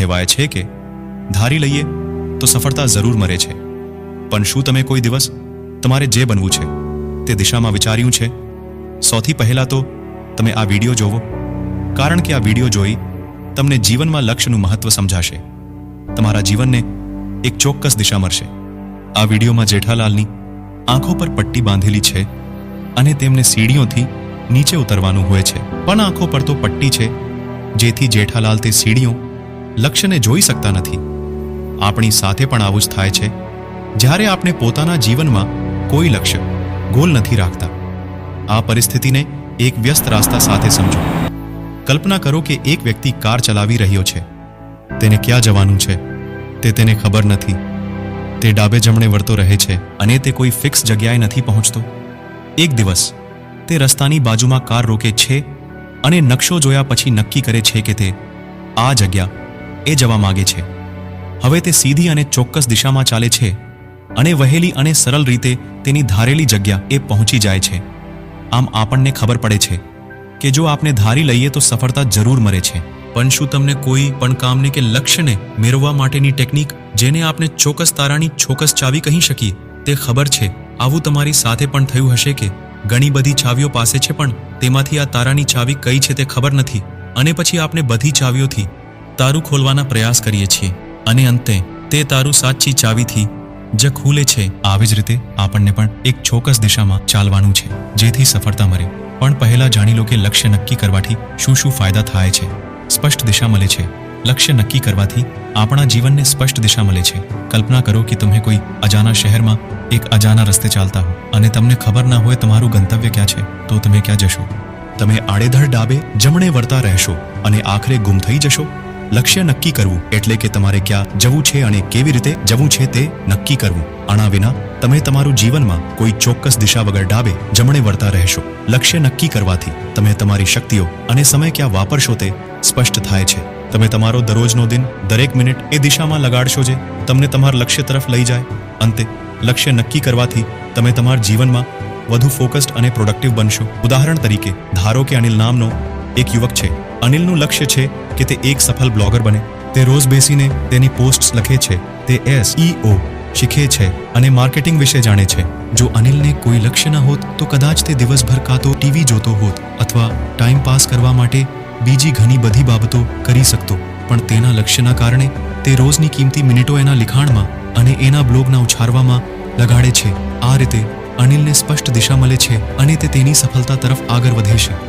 કહેવાય છે કે ધારી લઈએ તો સફળતા જરૂર મળે છે, પણ શું તમે કોઈ દિવસ તમારે જે બનવું છે તે દિશામાં વિચાર્યું છે? સૌથી પહેલા તો તમે આ વિડીયો જોવો, કારણ કે આ વિડીયો જોઈ તમને જીવનમાં લક્ષ્યનું મહત્વ સમજાશે. તમારા જીવનને એક ચોક્કસ દિશા મળશે. આ વિડીયોમાં જેઠાલાલની આંખો પર પટ્ટી બાંધેલી છે અને તેમને સીડીઓથી નીચે ઉતરવાનું હોય છે, પણ આંખો પર તો પટ્ટી છે જેથી જેઠાલાલ તે સીડીઓ લક્ષ્યને જોઈ શકતા નથી. આપણી સાથે પણ આવું જ થાય છે જ્યારે આપણે પોતાના જીવનમાં કોઈ લક્ષ્ય ગોલ નથી રાખતા. આ પરિસ્થિતિને એક વ્યસ્ત રસ્તા સાથે સમજો. કલ્પના કરો કે એક વ્યક્તિ કાર ચલાવી રહ્યો છે. તેને ક્યાં જવાનું છે તે તેને ખબર નથી. તે ડાબે જમણે વળતો રહે છે અને તે કોઈ ફિક્સ જગ્યાએ નથી પહોંચતો. એક દિવસ તે રસ્તાની બાજુમાં કાર રોકે છે અને નકશો જોયા પછી નક્કી કરે છે કે તે આ જગ્યા એ જવા માંગે છે. હવે તે સીધી અને ચોક્કસ દિશામાં ચાલે છે અને વહેલી અને સરળ રીતે તેની ધારેલી જગ્યા એ પહોંચી જાય છે. આમ આપણને ખબર પડે છે કે જો આપણે ધારી લઈએ તો સફળતા જરૂર મળે છે. પણ શું તમને કોઈ પણ કામને કે લક્ષ્યને મેળવવા માટેની ટેકનિક, જેને આપણે ચોક્કસ તારાની ચોક્કસ ચાવી કહી શકીએ, તે ખબર છે? આવું તમારી સાથે પણ થયું હશે કે ઘણી બધી ચાવીઓ પાસે છે પણ તેમાંથી આ તારાની ચાવી કઈ છે તે ખબર નથી, અને પછી આપણે બધી ચાવીઓથી તારું ખોલવાના પ્રયાસ કરીએ છીએ અને અંતે તે તારું સાચી ચાવીથી જ ખુલે છે. આવી જ રીતે આપણને પણ એક ચોક્કસ દિશામાં ચાલવાનું છે જેથી સફળતા મળે. પણ પહેલા જાણી લો કે લક્ષ્ય નક્કી કરવાથી શું શું ફાયદા થાય છે. સ્પષ્ટ દિશા મળે છે. લક્ષ્ય નક્કી કરવાથી આપણા જીવનને સ્પષ્ટ દિશા મળે છે. કલ્પના કરો કે તમે કોઈ અજાણા શહેરમાં એક અજાણા રસ્તે ચાલતા હો અને તમને ખબર ના હોય તમારું ગંતવ્ય ક્યાં છે, તો તમે ક્યાં જશો? તમે આડેધડ ડાબે જમણે વળતા રહેશો અને આખરે ગુમ થઈ જશો. લક્ષ્ય નક્કી કરવું એટલે કે તમારે ક્યાં જવું છે અને કેવી રીતે જવું છે તે નક્કી કરવું. આના વિના તમે તમારું જીવનમાં કોઈ ચોક્કસ દિશા વગર ડાબે જમણે વળતા રહેશો. લક્ષ્ય નક્કી કરવાથી તમે તમારી શક્તિઓ અને સમય ક્યાં વાપરશો તે સ્પષ્ટ થાય છે. તમે તમારો દરરોજનો દિન, દરેક મિનિટ એ દિશામાં લગાડશો જે તમને તમારા લક્ષ્ય તરફ લઈ જાય. અંતે લક્ષ્ય નક્કી કરવાથી તમે તમારા જીવનમાં વધુ ફોકસ્ડ અને પ્રોડક્ટિવ બનશો. ઉદાહરણ તરીકે ધારો કે અનિલ નામનો એક યુવક છે. અનિલનું લક્ષ્ય છે કે તે એક સફળ બ્લોગર બને. તે રોજ બેસીને તેની પોસ્ટ્સ લખે છે, તે SEO શીખે છે અને માર્કેટિંગ વિશે જાણે છે. જો અનિલને કોઈ લક્ષ્ય ન હોત તો કદાચ તે દિવસભર કાં તો ટીવી જોતો હોત અથવા ટાઈમ પાસ કરવા માટે બીજી ઘણી બધી બાબતો કરી શકતો. પણ તેના લક્ષ્યના કારણે તે રોજની કિંમતી મિનિટો એના લિખાણમાં અને એના બ્લોગના ઉછારવામાં લગાડે છે. આ રીતે અનિલને સ્પષ્ટ દિશા મળે છે અને તે તેની સફળતા તરફ આગળ વધે છે.